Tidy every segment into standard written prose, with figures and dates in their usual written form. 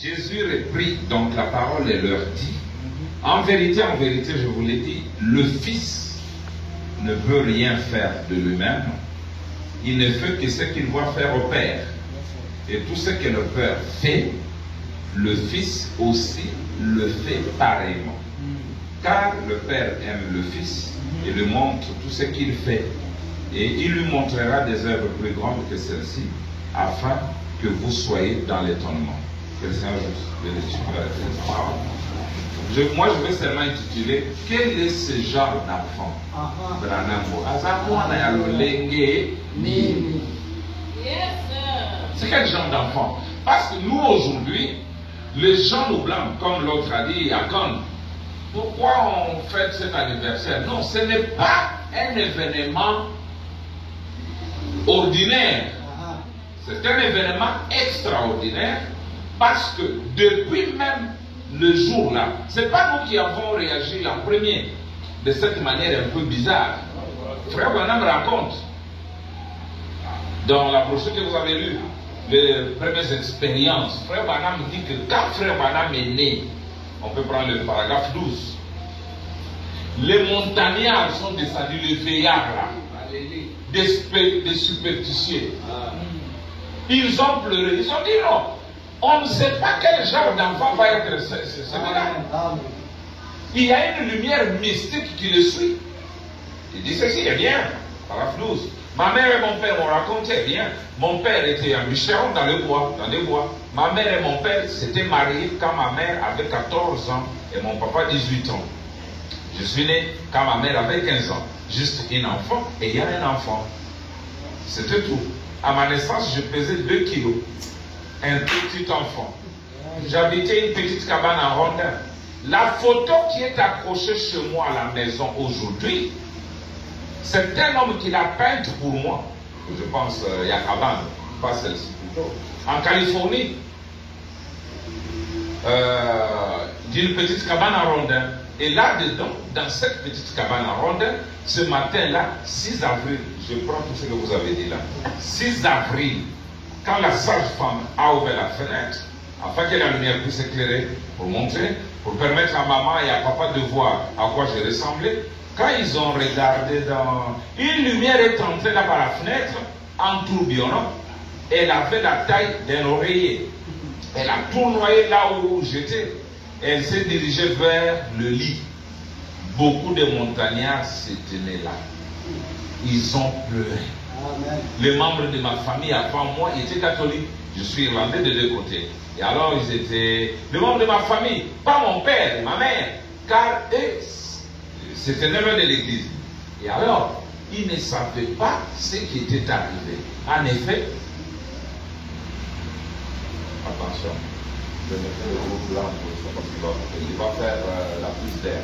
Jésus reprit donc la parole et leur dit, en vérité, je vous l'ai dit, le Fils ne peut rien faire de lui-même. Il ne fait que ce qu'il voit faire au Père. Et tout ce que le Père fait, le Fils aussi le fait pareillement. Car le Père aime le Fils et lui montre tout ce qu'il fait. Et il lui montrera des œuvres plus grandes que celles-ci, afin que vous soyez dans l'étonnement. Que le Seigneur bénisse la parole. Moi, je vais seulement intituler quel est ce genre d'enfant? C'est quel genre d'enfant? Parce que nous, aujourd'hui, les gens nous blâment, comme l'autre a dit, Akon. Pourquoi on fête cet anniversaire? Non, ce n'est pas un événement ordinaire. C'est un événement extraordinaire parce que depuis même le jour-là, ce n'est pas nous qui avons réagi en premier de cette manière un peu bizarre. Frère Branham raconte dans la brochure que vous avez lue les premières expériences. Frère Branham dit que quand Frère Branham est né, on peut prendre le paragraphe 12, les montagnards sont descendus, les veillards là, des superstitieux. Ils ont pleuré, ils ont dit non. On ne sait pas quel genre d'enfant va être celui-là. Il y a une lumière mystique qui le suit. Il dit ceci, eh bien, paragraphe 12. Ma mère et mon père m'ont raconté, eh bien, mon père était un bûcheron dans les bois. Ma mère et mon père s'étaient mariés quand ma mère avait 14 ans et mon papa 18 ans. Je suis né quand ma mère avait 15 ans. Juste un enfant et il y a un enfant. C'était tout. À ma naissance, je pesais 2 kilos. Un petit enfant. J'habitais une petite cabane en rondin. La photo qui est accrochée chez moi à la maison aujourd'hui, c'est un homme qui l'a peinte pour moi. Je pense Yakaban, pas celle-ci plutôt. En Californie, d'une petite cabane en rondin. Et là-dedans, dans cette petite cabane en rondin, ce matin-là, 6 avril, je prends tout ce que vous avez dit là, 6 avril, quand la sage-femme a ouvert la fenêtre, afin que la lumière puisse éclairer, pour montrer, pour permettre à maman et à papa de voir à quoi je ressemblais, quand ils ont regardé dans... Une lumière est entrée là par la fenêtre, en tourbillonnant, elle avait la taille d'un oreiller. Elle a tournoyé là où j'étais. Elle s'est dirigée vers le lit. Beaucoup de montagnards se tenaient là. Ils ont pleuré. Amen. Les membres de ma famille avant moi étaient catholiques. Je suis irlandais de 2 côtés. Et alors ils étaient... Les membres de ma famille, pas mon père et ma mère, car eux, c'était neuf de l'église. Et alors, ils ne savaient pas ce qui était arrivé. En effet, attention, je mettrai le groupe blanc parce qu'il va faire la prise d'air.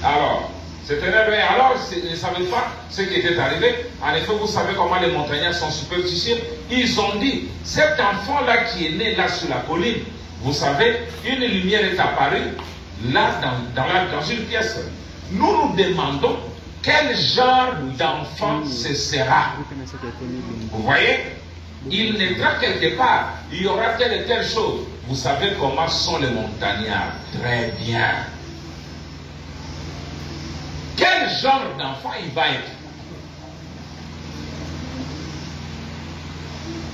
Alors, c'était énervé. Alors, ils ne savaient pas ce qui était arrivé. En effet, vous savez comment les montagnards sont superstitieux. Ils ont dit, cet enfant-là qui est né là sur la colline, vous savez, une lumière est apparue là dans une pièce. Nous nous demandons quel genre d'enfant ce sera. Vous voyez? Il naîtra quelque part. Il y aura telle et telle chose. Vous savez comment sont les montagnards? Très bien. Quel genre d'enfant il va être?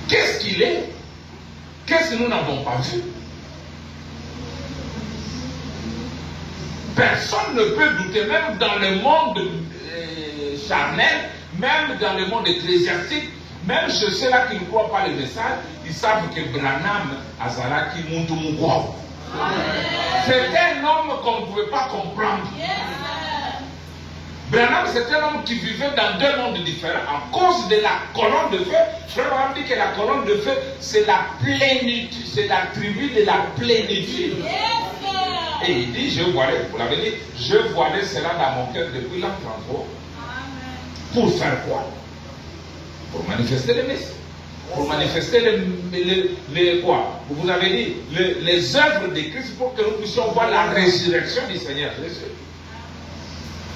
Qu'est-ce qu'il est? Qu'est-ce que nous n'avons pas vu? Personne ne peut douter, même dans le monde charnel, même dans le monde ecclésiastique, même chez ceux-là qui ne croient pas le message, ils savent que Branham Azalaki Muntumukwa. C'est un homme qu'on ne pouvait pas comprendre. Branham, c'est un homme qui vivait dans 2 mondes différents à cause de la colonne de feu. Frère Branham dit que la colonne de feu, c'est la plénitude, c'est l'attribut de la plénitude. Et il dit, je voyais, vous l'avez dit, je voyais cela dans mon cœur depuis l'an 33. Pour faire quoi? Pour manifester le Messie. Pour manifester les quoi? Vous avez dit, les œuvres de Christ pour que nous puissions voir la résurrection du Seigneur Jésus.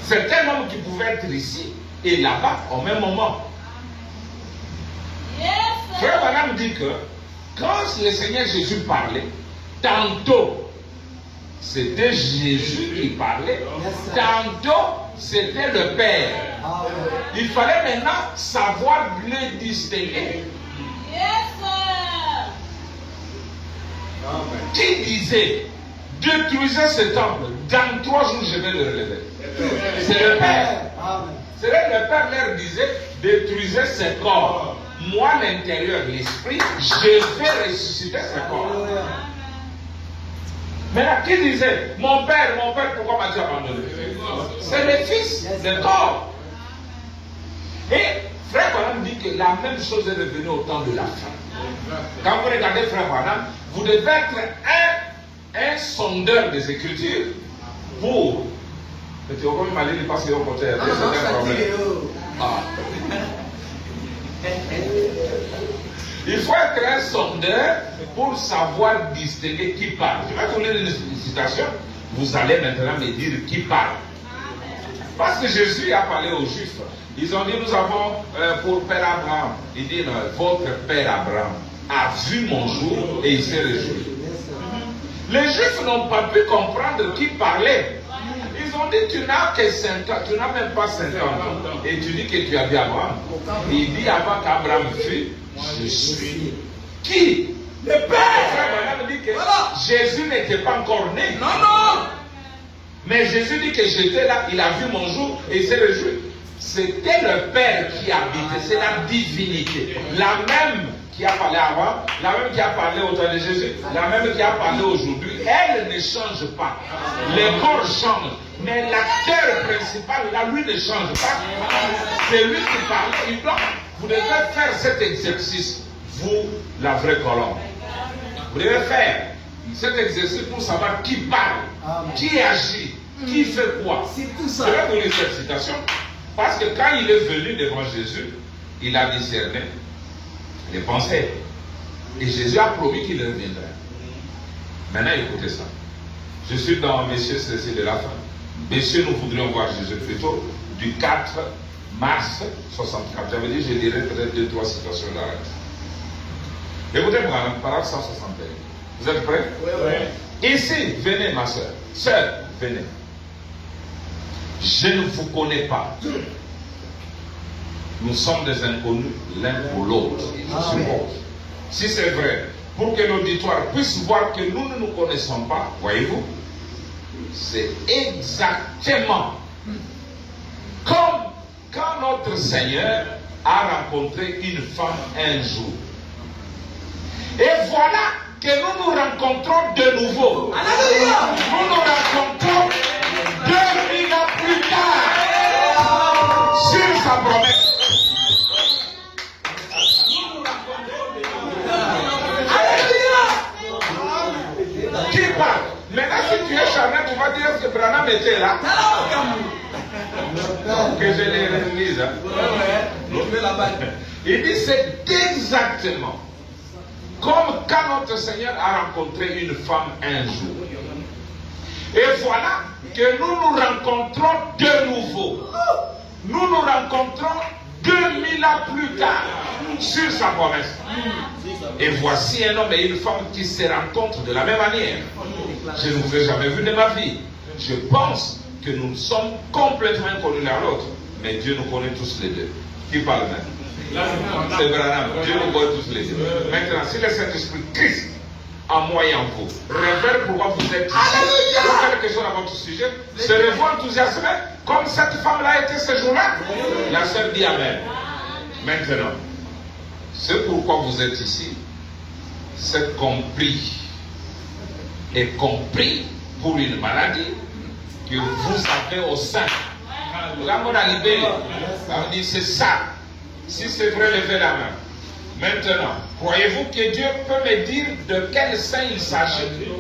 C'est un homme qui pouvait être ici et là-bas au même moment. Frère Branham dit que quand le Seigneur Jésus parlait, tantôt c'était Jésus qui parlait, tantôt c'était le Père. Il fallait maintenant savoir les distinguer. Qui disait, détruisez ce temple, dans 3 jours je vais le relever? C'est le Père. C'est vrai que le Père leur disait, détruisez ce corps. Moi, l'intérieur, l'esprit, je vais ressusciter ce corps. Maintenant, qui disait, mon père, pourquoi m'as-tu abandonné? C'est le Fils, le corps. Et Frère Branham dit que la même chose est revenue au temps de la fin. Quand vous regardez Frère Branham, vous devez être un sondeur des Écritures pour. Mais tu vas quand même aller passer au côté. Il faut être un sondeur pour savoir distinguer qui parle. Je vais vous lire une citation. Vous allez maintenant me dire qui parle. Parce que Jésus a parlé aux Juifs. Ils ont dit, nous avons pour Père Abraham. Il dit, votre Père Abraham a vu mon jour et il s'est réjoui. Les Juifs n'ont pas pu comprendre qui parlait. Ils ont dit, tu n'as que 5 ans, tu n'as même pas 5 ans. Et tu dis que tu as vu Abraham. Il dit, avant qu'Abraham fût, je suis. Qui? Le Père. Dit que Jésus n'était pas encore né. Non. Mais Jésus dit que j'étais là, il a vu mon jour et il s'est réjoui. C'était le Père qui habitait, c'est la divinité. La même qui a parlé avant, la même qui a parlé au temps de Jésus, la même qui a parlé aujourd'hui, elle ne change pas. Les corps changent, mais l'acteur principal, là, lui ne change pas. C'est lui qui parle. Vous devez faire cet exercice, vous, la vraie colombe. Vous devez faire cet exercice pour savoir qui parle, qui agit, qui fait quoi. C'est tout ça. Je vais vous lire cette citation. Parce que quand il est venu devant Jésus, il a discerné les pensées. Et Jésus a promis qu'il reviendrait. Maintenant, écoutez ça. Je suis dans Messieurs Cécile de la fin. Messieurs, nous voudrions voir Jésus plutôt du 4 mars 64. J'avais dit, je dirais peut-être 2-3 citations d'arrêt. Écoutez, parole 161. Vous êtes prêts? Oui. Ici, venez, ma soeur. Sœur, venez. Je ne vous connais pas. Nous sommes des inconnus l'un pour l'autre, je suppose. Si c'est vrai, pour que l'auditoire puisse voir que nous ne nous connaissons pas, voyez-vous, c'est exactement comme quand notre Seigneur a rencontré une femme un jour. Et voilà que nous nous rencontrons de nouveau. Alléluia. Nous nous rencontrons 2000 ans plus tard sur sa promesse. Alléluia. Qui parle? Maintenant, si tu es charnel, tu vas dire que Branham était là. Que je les relise. Il dit c'est exactement comme quand notre Seigneur a rencontré une femme un jour. Et voilà que nous nous rencontrons de nouveau. Nous nous rencontrons 2000 ans plus tard sur sa promesse. Et voici un homme et une femme qui se rencontrent de la même manière. Je ne vous ai jamais vu de ma vie. Je pense que nous sommes complètement inconnus l'un l'autre. Mais Dieu nous connaît tous les deux. Qui parle maintenant? C'est Branham. Dieu nous connaît tous les deux. Maintenant, si le Saint-Esprit Christ en moi et en vous révèle pourquoi vous êtes ici, pour quelque chose à votre sujet, serez-vous enthousiasmé comme cette femme-là était ce jour-là? La sœur dit Amen. Maintenant, c'est pourquoi vous êtes ici, c'est compris. Et compris pour une maladie que vous avez au sein. La moralité, ça veut dire c'est ça. Si c'est vrai, levez la main. Maintenant, croyez-vous que Dieu peut me dire de quel sein il s'agit?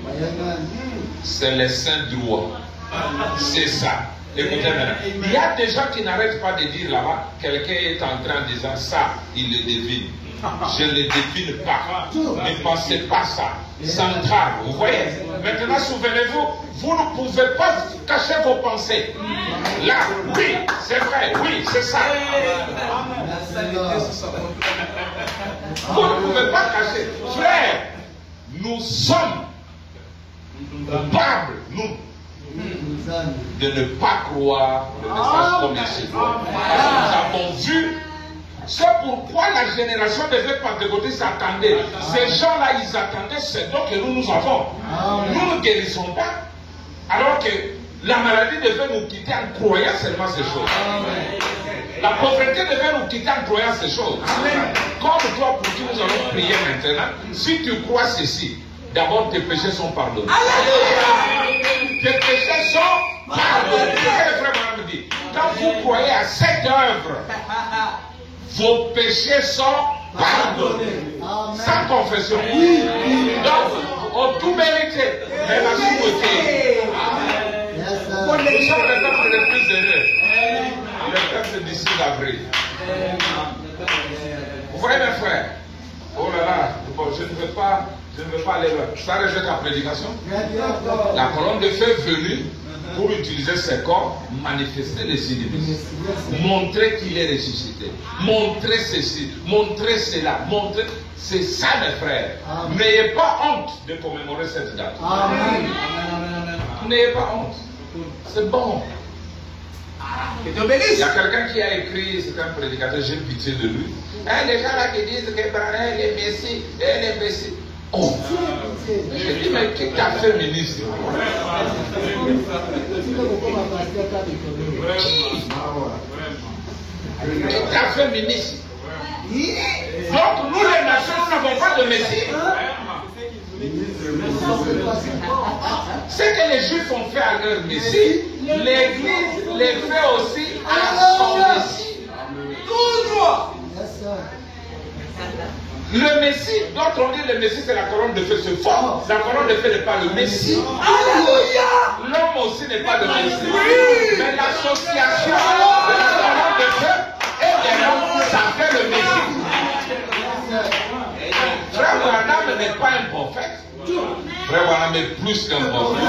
C'est le sein droit. C'est ça. Écoutez maintenant. Il y a des gens qui n'arrêtent pas de dire là-bas, quelqu'un est en train de dire ça, il le devine. Je ne le devine pas. Ne pensez pas ça. Central, vous voyez? Maintenant, souvenez-vous, vous ne pouvez pas cacher vos pensées. Là, oui, c'est vrai, oui, c'est ça. Vous ne pouvez pas cacher. Frère, nous sommes coupables, nous, de ne pas croire le message comme il se doit. Parce que nous avons vu. C'est pourquoi la génération des Pentecôtistes s'attendait. Ces gens-là, ils attendaient ce don que nous avons. Nous ne guérissons pas. Alors que la maladie devait nous quitter en croyant seulement ces choses. La pauvreté devait nous quitter en croyant ces choses. Comme toi, pour qui nous allons prier maintenant, si tu crois ceci, d'abord tes péchés sont pardonnés. Tes péchés sont pardonnés. C'est ce que le frère Branham dit. Quand vous croyez à cette œuvre, vos péchés sont pardonnés. Sans confession. Donc, on tout mérité. Mais la souveraineté. Nous sommes les peuples les plus heureux. Le peuple d'ici d'avril. Vous voyez mes frères? Oh là là, bon, je ne veux pas aller loin. Ça rejette la prédication. La colonne de feu est venue pour utiliser ses corps, manifester les signes du Messie. Montrer qu'il est ressuscité. Montrer ceci, montrer cela, montrer. C'est ça mes frères. N'ayez pas honte de commémorer cette date. N'ayez pas honte. C'est bon. Il y a quelqu'un qui a écrit, c'est un prédicateur, j'ai pitié de lui. Les gens là qui disent que Branham est Messie, elle est Messie. Oh! J'ai dit, mais qui t'a fait ministre? Qui t'a fait ministre? Donc nous les nations, nous n'avons pas de Messie. Ce que les Juifs ont fait à leur Messie, l'Église les fait aussi à son Messie. Tout droit. Le Messie, d'autres ont dit le Messie c'est la colonne de feu, c'est faux. La colonne de feu n'est pas le Messie. Alléluia. L'homme aussi n'est pas le Messie. Mais l'association de la colonne de feu et de l'homme, ça fait le Messie. Frère Branham n'est pas un prophète. Frère Branham est plus qu'un prophète.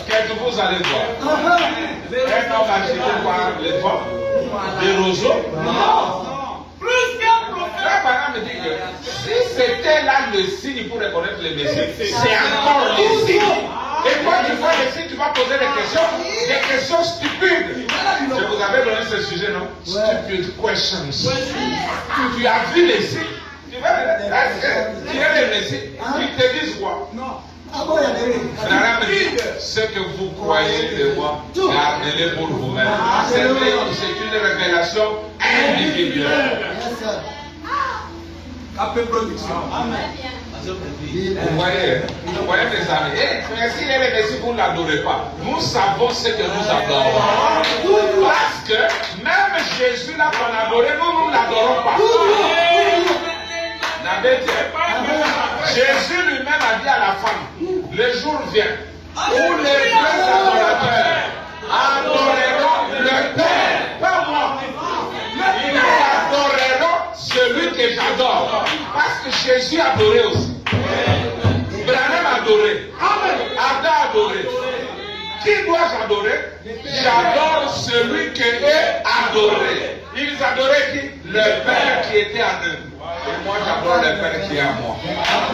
Qu'est-ce que vous allez voir? Un homme agité par les vents, des roseaux? Non. Plus qu'un prophète. Frère Branham me dit que si c'était là le signe pour reconnaître le Messie, c'est encore le signe. Et quand tu vois le signe, tu vas poser des questions stupides. Je vous avais donné ce sujet, non? Stupid questions. Tu as vu les signes? Tu es le Messie. Ils te disent quoi? Non. Branham dit, ce que vous croyez de moi, gardez-le pour vous-même. C'est une révélation individuelle. Après production. Amen. Vous voyez mes amis, mais si elle est Messie, vous ne l'adorez pas. Nous savons ce que nous adorons. Parce que même Jésus là qu'on adorait, nous ne l'adorons pas. Jésus lui-même a dit à la femme, le jour vient où les vrais adorateurs adoreront le Père, pas moi. Ils adoreront celui que j'adore. Parce que Jésus adorait aussi. Branham adorait. Adam adorait. Qui dois-je adorer? J'adore celui que est adoré. Ils adoraient qui? Le Père qui était en eux. Et moi j'adore le Père qui est en moi.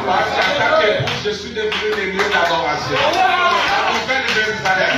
Parce qu'en tant que je suis devenu le lieu d'adoration. La nouvelle Jérusalem.